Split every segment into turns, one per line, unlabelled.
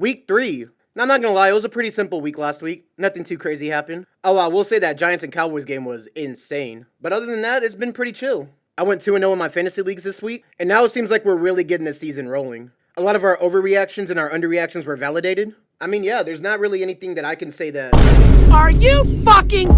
Week 3. Now, I'm not gonna lie, it was a pretty simple week last week. Nothing too crazy happened. Oh, I will say that Giants and Cowboys game was insane. But other than that, it's been pretty chill. I went 2-0 in my fantasy leagues this week, and now it seems like we're really getting the season rolling. A lot of our overreactions and our underreactions were validated. I mean, yeah, there's not really anything that I can say that...
Are you fucking...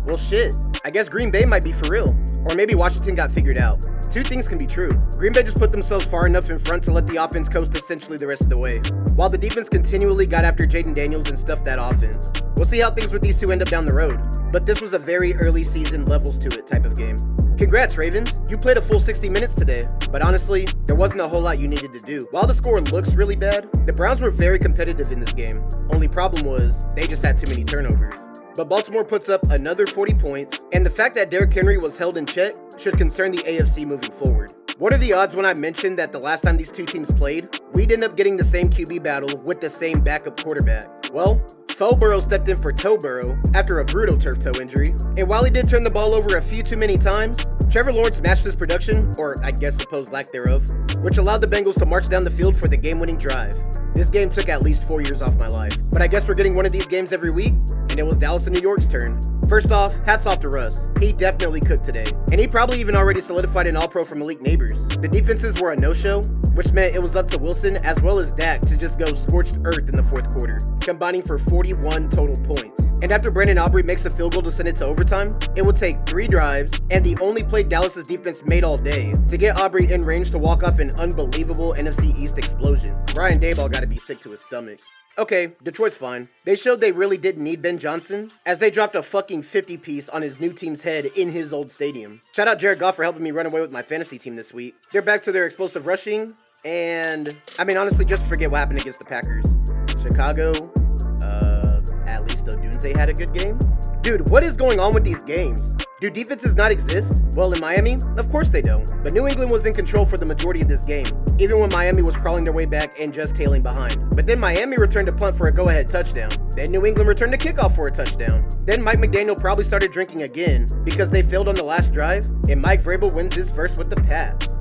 Well, shit. I guess Green Bay might be for real. Or maybe Washington got figured out. Two things can be true. Green Bay just put themselves far enough in front to let the offense coast essentially the rest of the way, while the defense continually got after Jaden Daniels and stuffed that offense. We'll see how things with these two end up down the road, but this was a very early season levels to it type of game. Congrats, Ravens. You played a full 60 minutes today, but honestly, there wasn't a whole lot you needed to do. While the score looks really bad, the Browns were very competitive in this game. Only problem was, they just had too many turnovers. But Baltimore puts up another 40 points, and the fact that Derrick Henry was held in check should concern the AFC moving forward. What are the odds when I mentioned that the last time these two teams played, we'd end up getting the same QB battle with the same backup quarterback? Well, Foe Burrow stepped in for Toe Burrow after a brutal turf toe injury, and while he did turn the ball over a few too many times, Trevor Lawrence matched his production, or I guess supposed lack thereof, which allowed the Bengals to march down the field for the game-winning drive. This game took at least 4 years off my life, but I guess we're getting one of these games every week, and it was Dallas and New York's turn. First off, hats off to Russ. He definitely cooked today, and he probably even already solidified an All-Pro from Malik Neighbors. The defenses were a no-show, which meant it was up to Wilson as well as Dak to just go scorched earth in the fourth quarter, combining for 41 total points. And after Brandon Aubrey makes a field goal to send it to overtime, it would take 3 drives and the only play Dallas's defense made all day to get Aubrey in range to walk off an unbelievable NFC East explosion. Brian Daboll gotta be sick to his stomach. Okay, Detroit's fine. They showed they really didn't need Ben Johnson, as they dropped a fucking 50-piece on his new team's head in his old stadium. Shout out Jared Goff for helping me run away with my fantasy team this week. They're back to their explosive rushing, and I mean, honestly, just forget what happened against the Packers. Chicago, at least Odunze had a good game. Dude, what is going on with these games? Do defenses not exist? Well, in Miami, of course they don't. But New England was in control for the majority of this game, even when Miami was crawling their way back and just tailing behind. But then Miami returned a punt for a go-ahead touchdown. Then New England returned a kickoff for a touchdown. Then Mike McDaniel probably started drinking again because they failed on the last drive, and Mike Vrabel wins his first with the pass.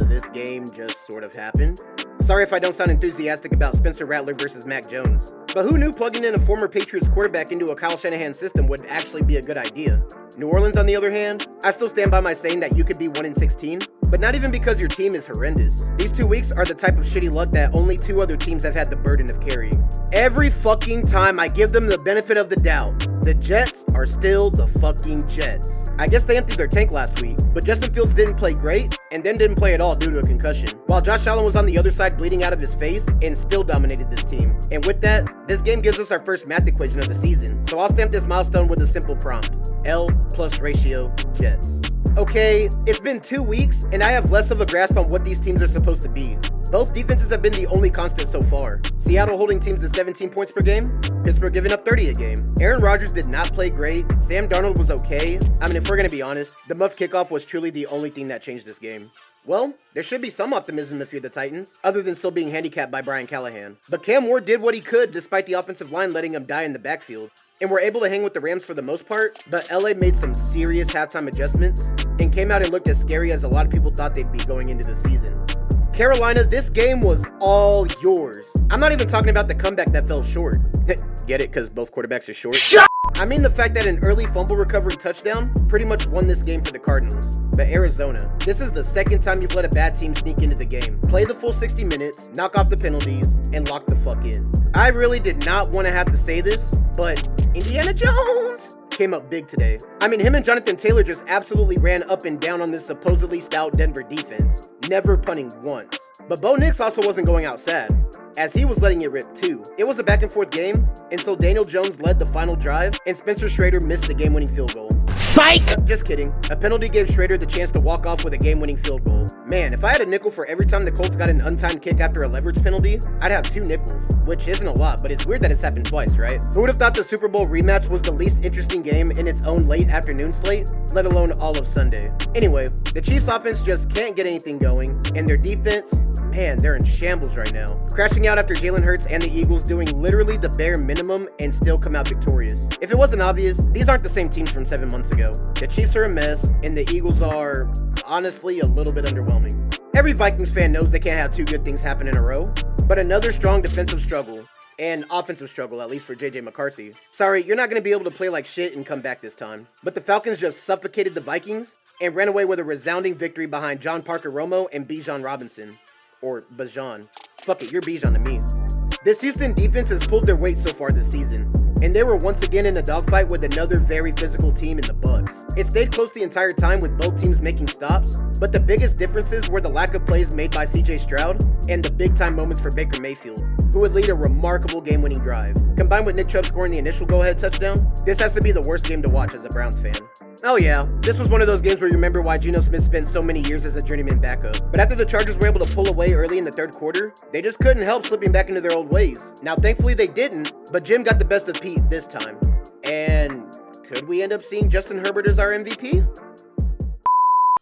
This game just sort of happened. Sorry if I don't sound enthusiastic about Spencer Rattler versus Mac Jones, but who knew plugging in a former Patriots quarterback into a Kyle Shanahan system would actually be a good idea? New Orleans, on the other hand, I still stand by my saying that you could be 1-16, but not even because your team is horrendous. These 2 weeks are the type of shitty luck that only 2 other teams have had the burden of carrying. Every fucking time I give them the benefit of the doubt, the Jets are still the fucking Jets. I guess they emptied their tank last week, but Justin Fields didn't play great, and then didn't play at all due to a concussion, while Josh Allen was on the other side bleeding out of his face and still dominated this team. And with that, this game gives us our first math equation of the season, so I'll stamp this milestone with a simple prompt: L plus ratio Jets. Okay, it's been 2 weeks, and I have less of a grasp on what these teams are supposed to be. Both defenses have been the only constant so far. Seattle holding teams to 17 points per game, Pittsburgh giving up 30 a game. Aaron Rodgers did not play great. Sam Darnold was okay. I mean, if we're going to be honest, the muff kickoff was truly the only thing that changed this game. Well, there should be some optimism if you're the Titans, other than still being handicapped by Brian Callahan. But Cam Ward did what he could despite the offensive line letting him die in the backfield, and were able to hang with the Rams for the most part, but LA made some serious halftime adjustments and came out and looked as scary as a lot of people thought they'd be going into the season. Carolina, this game was all yours. I'm not even talking about the comeback that fell short. Get it? Because both quarterbacks are short?
Shut
I mean the fact that an early fumble recovery touchdown pretty much won this game for the Cardinals. But Arizona, this is the second time you've let a bad team sneak into the game. Play the full 60 minutes, knock off the penalties, and lock the fuck in. I really did not want to have to say this, but Indiana Jones came up big today. I mean, him and Jonathan Taylor just absolutely ran up and down on this supposedly stout Denver defense, never punting once. But Bo Nix also wasn't going out sad, as he was letting it rip too. It was a back and forth game until Daniel Jones led the final drive and Spencer Schrader missed the game-winning field goal.
Psych!
Just kidding. A penalty gave Schrader the chance to walk off with a game-winning field goal. Man, if I had a nickel for every time the Colts got an untimed kick after a leverage penalty, I'd have 2 nickels, which isn't a lot, but it's weird that it's happened twice, right? Who would have thought the Super Bowl rematch was the least interesting game in its own late afternoon slate, let alone all of Sunday? Anyway, the Chiefs offense just can't get anything going, and their defense, man, they're in shambles right now. Crashing out after Jalen Hurts and the Eagles doing literally the bare minimum and still come out victorious. If it wasn't obvious, these aren't the same teams from 7 months ago. The Chiefs are a mess, and the Eagles are, honestly, a little bit underwhelming. Every Vikings fan knows they can't have 2 good things happen in a row, but another strong defensive struggle, and offensive struggle, at least for JJ McCarthy. Sorry, you're not going to be able to play like shit and come back this time. But the Falcons just suffocated the Vikings and ran away with a resounding victory behind John Parker Romo and Bijan Robinson. Or Bajan. Fuck it, you're Bijan to me. This Houston defense has pulled their weight so far this season, and they were once again in a dogfight with another very physical team in the Bucs. It stayed close the entire time with both teams making stops, but the biggest differences were the lack of plays made by CJ Stroud and the big time moments for Baker Mayfield, who would lead a remarkable game-winning drive. Combined with Nick Chubb scoring the initial go-ahead touchdown, this has to be the worst game to watch as a Browns fan. Oh yeah, this was one of those games where you remember why Geno Smith spent so many years as a journeyman backup. But after the Chargers were able to pull away early in the third quarter, they just couldn't help slipping back into their old ways. Now thankfully they didn't, but Jim got the best of Pete this time. And could we end up seeing Justin Herbert as our MVP?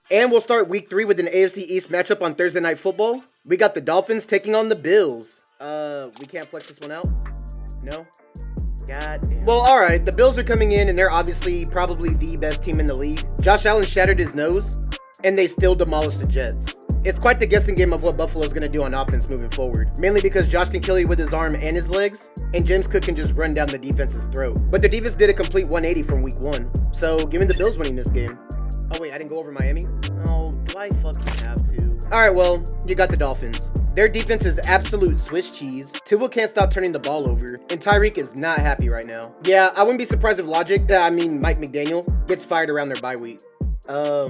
And we'll start week 3 with an AFC East matchup on Thursday Night Football. We got the Dolphins taking on the Bills. We can't flex this one out? No? God damn. Well, alright, the Bills are coming in and they're obviously probably the best team in the league. Josh Allen shattered his nose, and they still demolished the Jets. It's quite the guessing game of what Buffalo's going to do on offense moving forward, mainly because Josh can kill you with his arm and his legs, and James Cook can just run down the defense's throat. But the defense did a complete 180 from week 1, so give me the Bills winning this game. Oh wait, I didn't go over Miami? Oh, do I fucking have to? Alright, well, you got the Dolphins. Their defense is absolute Swiss cheese. Tua can't stop turning the ball over, and Tyreek is not happy right now. Yeah, I wouldn't be surprised if Mike McDaniel gets fired around their bye week.
To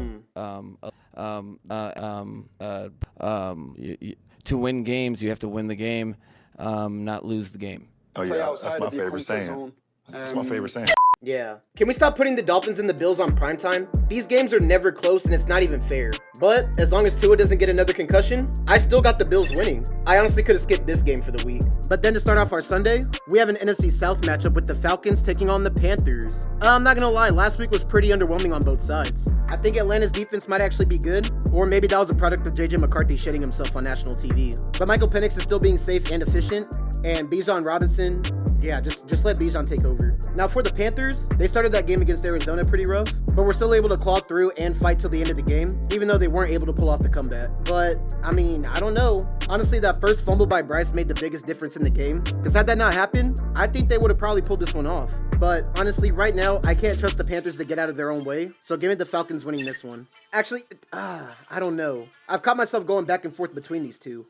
win games, you have to win the game, not lose the game.
Oh yeah, that's my favorite saying. That's my favorite saying.
Yeah. Can we stop putting the Dolphins and the Bills on primetime? These games are never close and it's not even fair. But as long as Tua doesn't get another concussion, I still got the Bills winning. I honestly could have skipped this game for the week. But then to start off our Sunday, we have an NFC South matchup with the Falcons taking on the Panthers. I'm not gonna lie, last week was pretty underwhelming on both sides. I think Atlanta's defense might actually be good, or maybe that was a product of JJ McCarthy shitting himself on national TV. But Michael Penix is still being safe and efficient, and Bijan Robinson, yeah, just let Bijan take over. Now for the Panthers, they started that game against Arizona pretty rough, but were still able to claw through and fight till the end of the game, even though they weren't able to pull off the comeback. But, I mean, I don't know. Honestly, that first fumble by Bryce made the biggest difference in the game, because had that not happened, I think they would have probably pulled this one off. But honestly, right now, I can't trust the Panthers to get out of their own way, so give me the Falcons winning this one. Actually, I don't know. I've caught myself going back and forth between these two.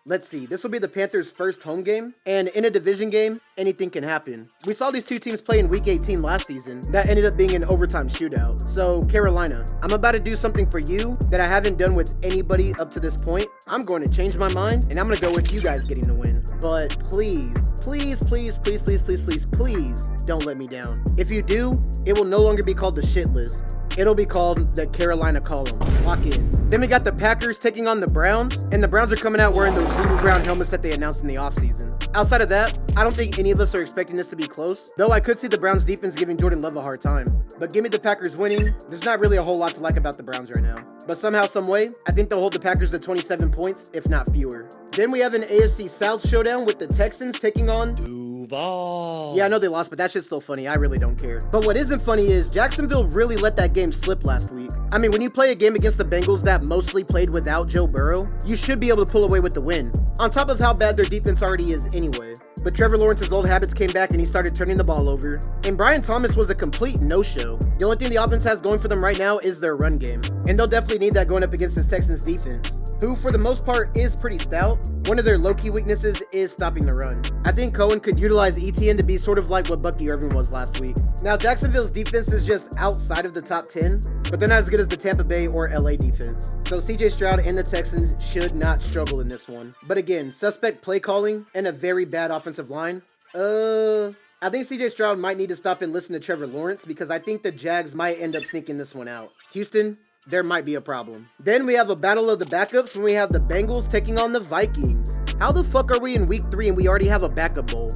Let's see, this will be the Panthers' first home game, and in a division game, anything can happen. We saw these two teams play in Week 18 last season. That ended up being an overtime shootout. So, Carolina, I'm about to do something for you that I haven't done with anybody up to this point. I'm going to change my mind, and I'm going to go with you guys getting the win. But please, please, please, please, please, please, please, please, don't let me down. If you do, it will no longer be called the shit list. It'll be called the Carolina Column. Lock in. Then we got the Packers taking on the Browns, and the Browns are coming out wearing those voodoo brown helmets that they announced in the offseason. Outside of that, I don't think any of us are expecting this to be close, though I could see the Browns defense giving Jordan Love a hard time. But give me the Packers winning. There's not really a whole lot to like about the Browns right now. But somehow, some way, I think they'll hold the Packers to 27 points, if not fewer. Then we have an AFC South showdown with the Texans taking on Duval. Yeah, I know they lost, but that shit's still funny. I really don't care. But what isn't funny is Jacksonville really let that game slip last week. I mean, when you play a game against the Bengals that mostly played without Joe Burrow, you should be able to pull away with the win. On top of how bad their defense already is anyway. But Trevor Lawrence's old habits came back and he started turning the ball over. And Brian Thomas was a complete no-show. The only thing the offense has going for them right now is their run game. And they'll definitely need that going up against this Texans defense, who for the most part is pretty stout. One of their low-key weaknesses is stopping the run. I think Cohen could utilize ETN to be sort of like what Bucky Irvin was last week. Now Jacksonville's defense is just outside of the top 10, but they're not as good as the Tampa Bay or LA defense. So CJ Stroud and the Texans should not struggle in this one. But again, suspect play calling and a very bad offensive line. I think CJ Stroud might need to stop and listen to Trevor Lawrence because I think the Jags might end up sneaking this one out. Houston, there might be a problem. Then we have a battle of the backups when we have the Bengals taking on the Vikings. How the fuck are we in week 3 and we already have a backup bowl?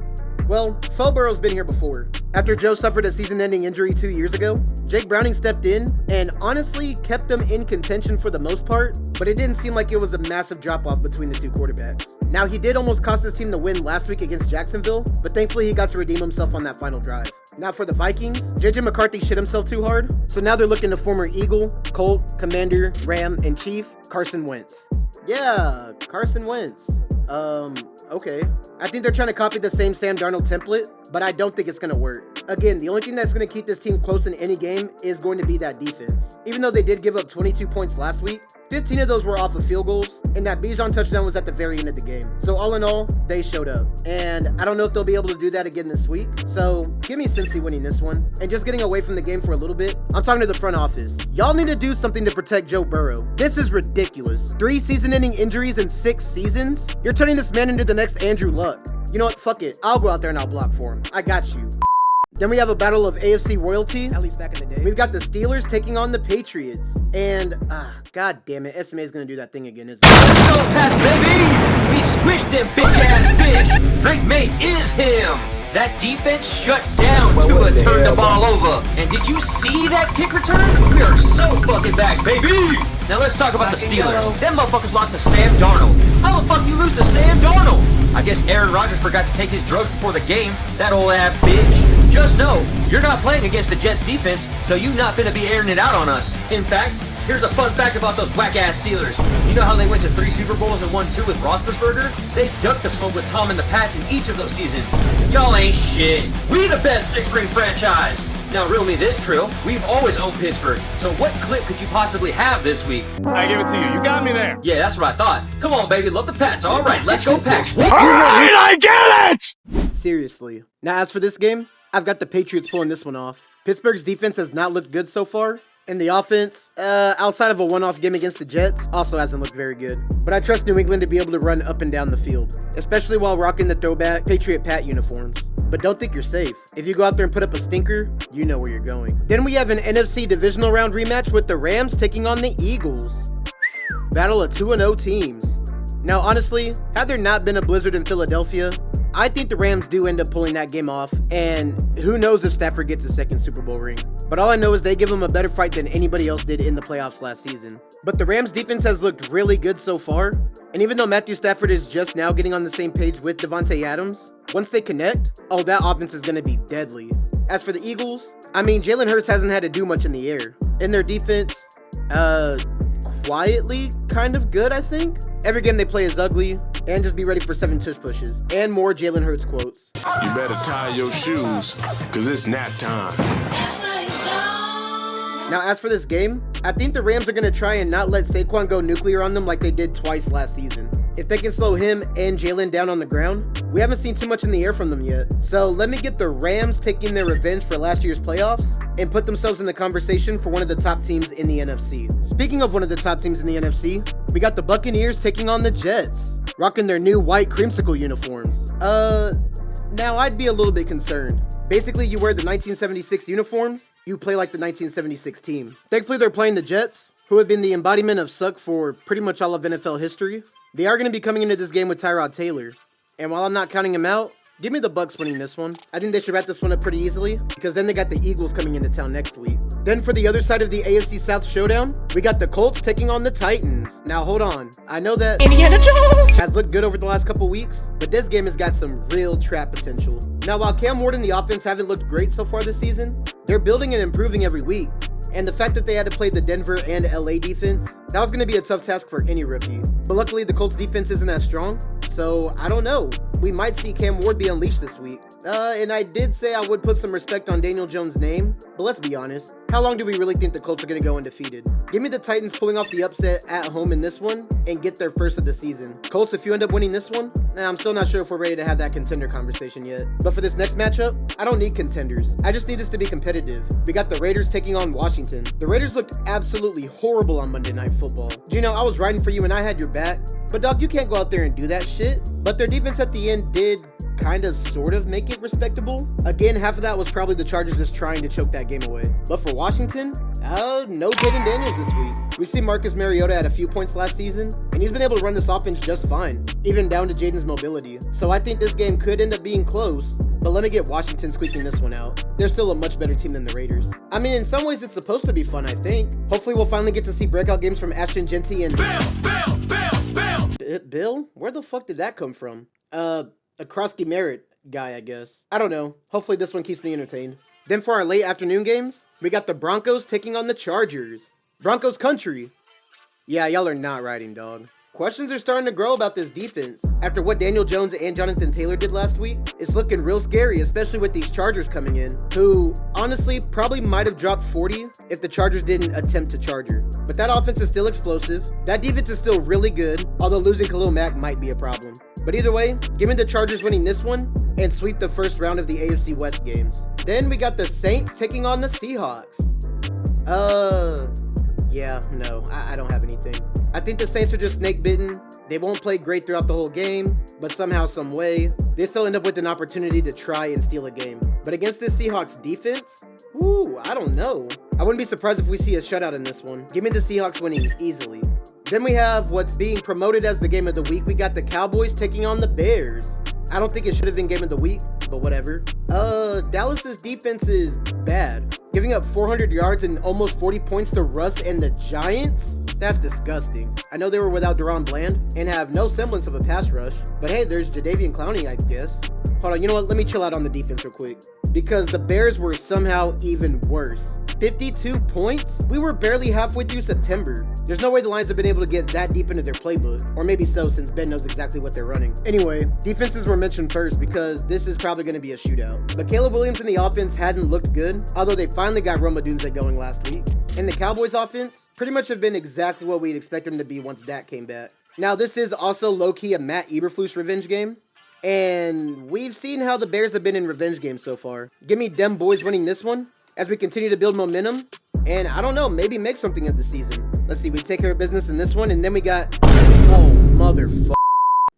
Well, Foburrow's been here before. After Joe suffered a season-ending injury 2 years ago, Jake Browning stepped in and honestly kept them in contention for the most part, but it didn't seem like it was a massive drop-off between the two quarterbacks. Now, he did almost cost his team the win last week against Jacksonville, but thankfully he got to redeem himself on that final drive. Now for the Vikings, JJ McCarthy shit himself too hard, so now they're looking to former Eagle, Colt, Commander, Ram, and Chief, Carson Wentz. Yeah, Carson Wentz. Okay. I think they're trying to copy the same Sam Darnold template, but I don't think it's going to work. Again, the only thing that's going to keep this team close in any game is going to be that defense. Even though they did give up 22 points last week, 15 of those were off of field goals, and that Bijan touchdown was at the very end of the game. So all in all, they showed up. And I don't know if they'll be able to do that again this week. So give me Cincy winning this one. And just getting away from the game for a little bit, I'm talking to the front office. Y'all need to do something to protect Joe Burrow. This is ridiculous. 3 season-ending injuries in 6 seasons? You're turning this man into the next Andrew Luck. You know what? Fuck it. I'll go out there and I'll block for him. I got you. Then we have a battle of AFC royalty, at least back in the day. We've got the Steelers taking on the Patriots. And, god damn it, SMA is going to do that thing again, isn't it?
Let's go, Pats, baby! We squished them bitch-ass fish. Drake May is him. That defense shut down Tua turned the ball over. And did you see that kick return? We are so fucking back, baby! Now let's talk about the Steelers. Them motherfuckers lost to Sam Darnold. How the fuck you lose to Sam Darnold? I guess Aaron Rodgers forgot to take his drugs before the game. That old ass bitch. Just know, you're not playing against the Jets defense, so you not finna be airing it out on us. In fact, here's a fun fact about those whack-ass Steelers. You know how they went to 3 Super Bowls and won 2 with Roethlisberger? They ducked the smoke with Tom and the Pats in each of those seasons. Y'all ain't shit. We the best 6-ring franchise. Now reel me this, Trill. We've always owned Pittsburgh, so what clip could you possibly have this week?
I give it to you. You got me there.
Yeah, that's what I thought. Come on, baby. Love the Pats. All right, let's go, Pats.
Alright, I get it!
Seriously. Now, as for this game, I've got the Patriots pulling this one off. Pittsburgh's defense has not looked good so far, and the offense, outside of a one-off game against the Jets, also hasn't looked very good. But I trust New England to be able to run up and down the field, especially while rocking the throwback Patriot Pat uniforms. But don't think you're safe. If you go out there and put up a stinker, you know where you're going. Then we have an NFC divisional round rematch with the Rams taking on the Eagles. Battle of 2-0 teams. Now, honestly, had there not been a blizzard in Philadelphia, I think the Rams do end up pulling that game off, and who knows if Stafford gets a second Super Bowl ring. But all I know is they give him a better fight than anybody else did in the playoffs last season. But the Rams defense has looked really good so far, and even though Matthew Stafford is just now getting on the same page with Devontae Adams, once they connect, oh, that offense is going to be deadly. As for the Eagles, I mean, Jalen Hurts hasn't had to do much in the air. In their defense, quietly kind of good, I think. Every game they play is ugly, and just be ready for 7 tush pushes and more Jalen Hurts quotes.
You better tie your shoes, cause it's nap time.
Now, as for this game, I think the Rams are going to try and not let Saquon go nuclear on them like they did twice last season. If they can slow him and Jalen down on the ground, we haven't seen too much in the air from them yet. So let me get the Rams taking their revenge for last year's playoffs and put themselves in the conversation for one of the top teams in the NFC. Speaking of one of the top teams in the NFC, we got the Buccaneers taking on the Jets, rocking their new white creamsicle uniforms. Now I'd be a little bit concerned. Basically, you wear the 1976 uniforms, you play like the 1976 team. Thankfully, they're playing the Jets, who have been the embodiment of suck for pretty much all of NFL history. They are going to be coming into this game with Tyrod Taylor, and while I'm not counting him out, give me the Bucs winning this one. I think they should wrap this one up pretty easily, because then they got the Eagles coming into town next week. Then for the other side of the AFC South showdown, we got the Colts taking on the Titans. Now hold on, I know that Indiana Jones has looked good over the last couple weeks, but this game has got some real trap potential. Now while Cam Ward and the offense haven't looked great so far this season, they're building and improving every week. And the fact that they had to play the Denver and LA defense, that was going to be a tough task for any rookie. But luckily, the Colts defense isn't as strong, so I don't know. We might see Cam Ward be unleashed this week. And I did say I would put some respect on Daniel Jones' name, but let's be honest. How long do we really think the Colts are going to go undefeated? Give me the Titans pulling off the upset at home in this one and get their first of the season. Colts, if you end up winning this one, I'm still not sure if we're ready to have that contender conversation yet. But for this next matchup, I don't need contenders. I just need this to be competitive. We got the Raiders taking on Washington. The Raiders looked absolutely horrible on Monday Night Football. Gino, I was riding for you and I had your back, but dog, you can't go out there and do that shit. But their defense at the end did kind of sort of make it respectable. Again, half of that was probably the Chargers just trying to choke that game away. But for Washington, no Jaden Daniels this week. We've seen Marcus Mariota at a few points last season, and he's been able to run this offense just fine, even down to Jaden's mobility. So I think this game could end up being close, but let me get Washington squeaking this one out. They're still a much better team than the Raiders. I mean, in some ways it's supposed to be fun, I think. Hopefully we'll finally get to see breakout games from Ashton Genty and Bill? Where the fuck did that come from? A Krosky Merritt guy, I guess. I don't know. Hopefully this one keeps me entertained. Then for our late afternoon games, we got the Broncos taking on the Chargers. Broncos country. Yeah, y'all are not riding, dog. Questions are starting to grow about this defense. After what Daniel Jones and Jonathan Taylor did last week, it's looking real scary, especially with these Chargers coming in, who honestly probably might have dropped 40 if the Chargers didn't attempt to Charger. But that offense is still explosive. That defense is still really good, although losing Khalil Mack might be a problem. But either way, give me the Chargers winning this one and sweep the first round of the AFC West games. Then we got the Saints taking on the Seahawks. Yeah, no, I don't have anything. I think the Saints are just snake bitten. They won't play great throughout the whole game, but somehow, some way, they still end up with an opportunity to try and steal a game. But against this Seahawks defense, I don't know. I wouldn't be surprised if we see a shutout in this one. Give me the Seahawks winning easily. Then we have what's being promoted as the game of the week. We got the Cowboys taking on the Bears. I don't think it should have been game of the week, but whatever. Dallas's defense is bad. Giving up 400 yards and almost 40 points to Russ and the Giants? That's disgusting. I know they were without Deron Bland and have no semblance of a pass rush, but hey, there's Jadeveon Clowney, I guess. Hold on, you know what? Let me chill out on the defense real quick. Because the Bears were somehow even worse. 52 points? We were barely halfway through September. There's no way the Lions have been able to get that deep into their playbook. Or maybe so, since Ben knows exactly what they're running. Anyway, defenses were mentioned first because this is probably going to be a shootout. But Caleb Williams and the offense hadn't looked good, although they finally got Roma Dunze going last week. And the Cowboys offense pretty much have been exactly what we'd expect them to be once Dak came back. Now, this is also low-key a Matt Eberflus revenge game. And we've seen how the Bears have been in revenge games so far. Give me them boys winning this one as we continue to build momentum. And I don't know, maybe make something of the season. Let's see, we take care of business in this one. And then we got,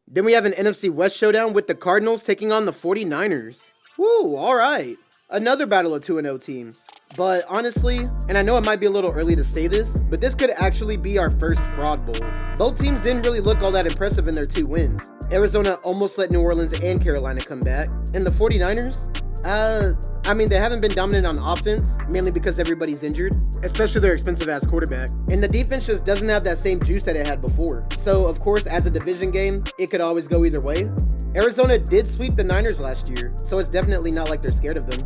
Then we have an NFC West showdown with the Cardinals taking on the 49ers. Woo, all right. Another battle of 2-0 teams. But honestly, and I know it might be a little early to say this, but this could actually be our first fraud bowl. Both teams didn't really look all that impressive in their 2 wins. Arizona almost let New Orleans and Carolina come back. And the 49ers? I mean, they haven't been dominant on offense, mainly because everybody's injured, especially their expensive-ass quarterback. And the defense just doesn't have that same juice that it had before. So, of course, as a division game, it could always go either way. Arizona did sweep the Niners last year, so it's definitely not like they're scared of them.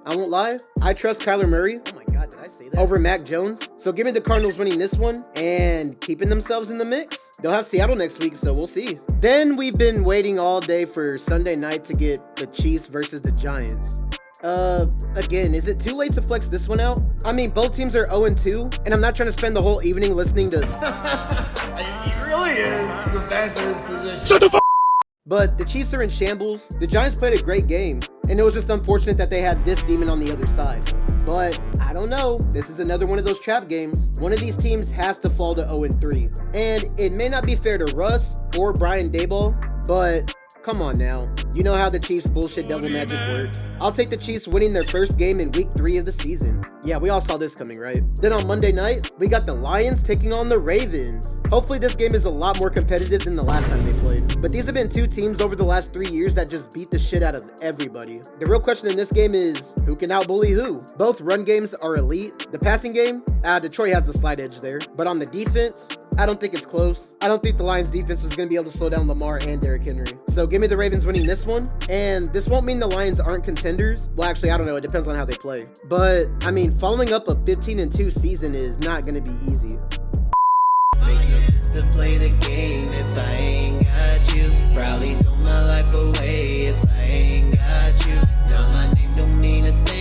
I won't lie, I trust Kyler Murray. Oh my God, did I say that? Over Mac Jones. So give me the Cardinals winning this one and keeping themselves in the mix. They'll have Seattle next week, so we'll see. Then we've been waiting all day for Sunday night to get the Chiefs versus the Giants. Again, is it too late to flex this one out? I mean, both teams are 0-2, and I'm not trying to spend the whole evening listening to...
He really is the best in his position.
Shut the fuck.
But the Chiefs are in shambles. The Giants played a great game, and it was just unfortunate that they had this demon on the other side. But I don't know. This is another one of those trap games. One of these teams has to fall to 0-3. And it may not be fair to Russ or Brian Daboll, but come on now. You know how the Chiefs bullshit devil magic works. I'll take the Chiefs winning their first game in week 3 of the season. Yeah, we all saw this coming, right? Then on Monday night, we got the Lions taking on the Ravens. Hopefully this game is a lot more competitive than the last time they played. But these have been 2 teams over the last 3 years that just beat the shit out of everybody. The real question in this game is, who can outbully who? Both run games are elite. The passing game, Detroit has the slight edge there. But on the defense, I don't think it's close. I don't think the Lions defense is going to be able to slow down Lamar and Derrick Henry. So give me the Ravens winning this one. And this won't mean the Lions aren't contenders. Well, actually, I don't know. It depends on how they play. But, I mean, following up a 15-2 season is not going to be easy.
Makes no sense to play the game if I ain't got you. Probably throw my life away if I ain't got you. Now my name don't mean a thing.